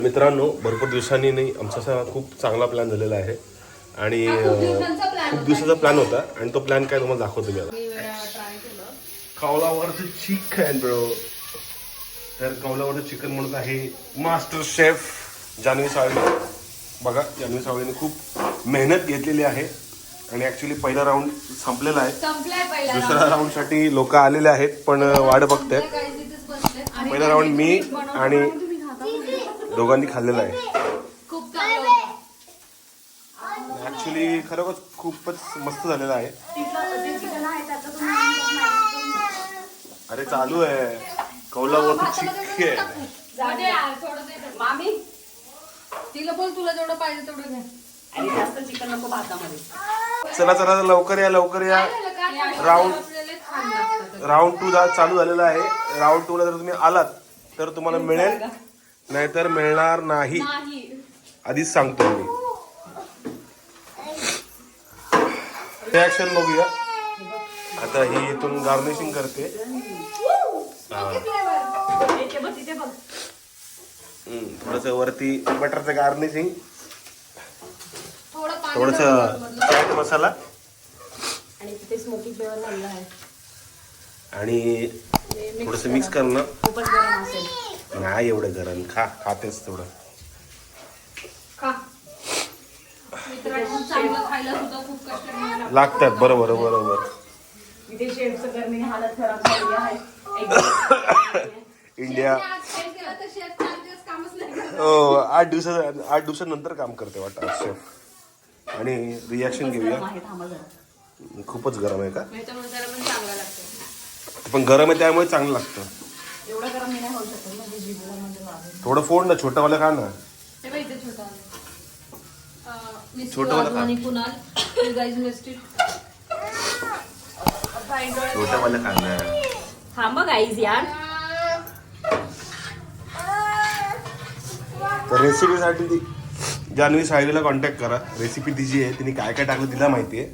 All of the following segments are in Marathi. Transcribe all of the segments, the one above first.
मित्रांनो, भरपूर दिवसांनी नाही आमचा असा खूप चांगला प्लॅन झालेला आहे आणि खूप दिवसाचा प्लॅन होता आणि तो प्लॅन काय तुम्हाला दाखवतो मी आता. कौलावरचं चिकन ब्रो. तर कौलावरचं चिकन म्हणत आहे मास्टर शेफ जान्हवी साळवी. बघा, जान्हवी साळवीने खूप मेहनत घेतलेली आहे आणि ऍक्च्युली पहिला राऊंड संपलेला आहे. दुसऱ्या राऊंड साठी लोक आलेले आहेत पण वाट बघतायत. पहिला राऊंड मी आणि दोघांनी खाल्लेला आहे. ऍक्च्युली खरोखर खूपच मस्त झालेला आहे. अरे चालू आहे कौलावरचं चिकन. तिला बोल तुला जेवढं पाहिजे तेवढं घ्या. आणि जास्त चिकन नको भातामध्ये. चला चला लवकर या लवकर या. राऊंड 2 चालू झालेला आहे. राऊंड 2 ला जर तुम्ही आलात तर तुम्हाला मिळेल, नाहीतर मिळणार नाही. आधीच सांगतो मी. रिॲक्शन बघूया आता. ही इथून गार्निशिंग करते. थोडस वरती बटरचं गार्निशिंग, थोडस चाट मसाला आणि तिथे स्मोकी फ्लेवर घालला आहे आणि थोडस मिक्स करणं. खूपच गरम असेल. नाही एवढं गरम. खातेच थोडं. चांगलं खायला सुद्धा खूप कष्ट घ्यायला लागतात. बरोबर बरोबर. इथे शेफचं गर्मीने हालत खराब झाली आहे. इंडिया हो 8 दिवसानंतर काम करते वाटतं शेफ. आणि रिॲक्शन घेऊया. खूपच गरम आहे का? पण गरम आहे त्यामुळे चांगलं लागतं. एवढं गरम नाही होऊ शकत म्हणजे जीभला म्हणजे लागेल. थोडं फोड ना, छोटंवालं खा ना. हे बघ इथे छोटंवालं खा. आणि Kunal you guys missed it. छोटंवालं खा ना. थांबा गाईज यार. तर रेसिपीसाठी ती जान्हवी साळवीला कॉन्टॅक्ट करा. रेसिपी तिची आहे, तिने काय काय टाकलं तिला माहिती आहे.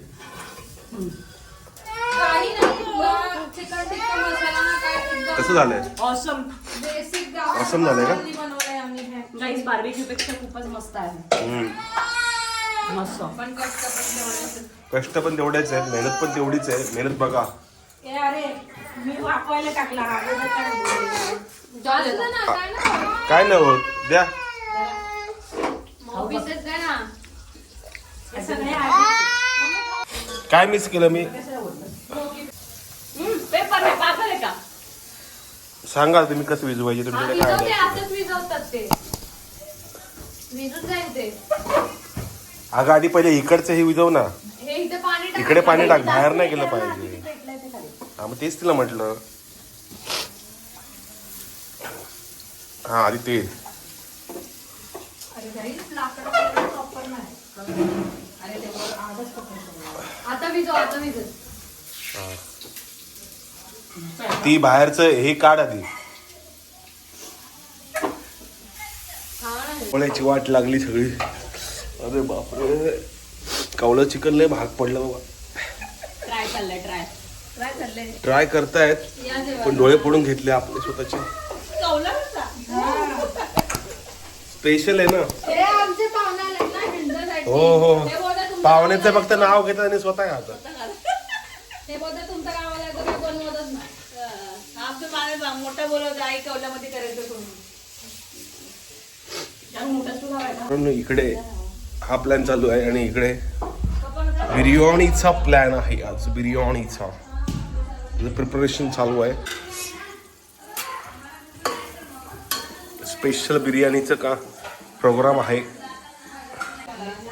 कसं झालंय? ऑसम. ऑसम झालंय का? गाईज बार्बेक्यू पेक्षा खूपच मस्त आहे. मस्त. कष्ट पण तेवढेच आहेत, मेहनत पण तेवढीच आहे. मेहनत बघा. अरे मी वापरायला टाकला. काय नाही होत, द्या. काय मिस केलं मी? पेपर आहे पागल आहे का? सांगा तुम्ही कसं विजवायचे तुमच्याकडे काय आहे? असंच विजवतात ते. विजून जाईल ते. अगं आधी पहिले इकडचं हे विजव ना. हे इथे पाणी टाक. इकडे पाणी टाक, बाहेर नाही गेलं पाहिजे. हा मग तेच तिला म्हटलं. हा आधी तेल. आता विजव, आता विजव. ती बाहेरचं हे काढ आधी. पळायची वाट लागली सगळी. अरे बापरे, कवलं चिकन लय भाग पडलं बाबा. ट्राय चाललंय. ट्राय करतायत पण डोळे फोडून घेतले आपले स्वतःचे. स्पेशल आहे ना. हो हो, पाहुण्याचं फक्त नाव घेतात आणि स्वतः खातात. मोठा बोलवतो आई कवल्यामध्ये करायचं तुम्ही. इकडे हा प्लॅन चालू आहे आणि इकडे बिर्याणीचा प्लॅन आहे. आज बिर्याणीचा प्रिपरेशन चालू आहे. स्पेशल बिर्याणीचं का प्रोग्राम आहे.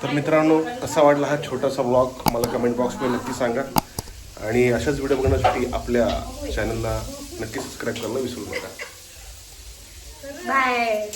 तर मित्रांनो, कसा वाटला हा छोटासा व्लॉग मला कमेंट बॉक्समध्ये नक्की सांगा. आणि अशाच व्हिडिओ बघण्यासाठी आपल्या चॅनलला नक्की सबस्क्राईब करायला विसरू नका. बाय.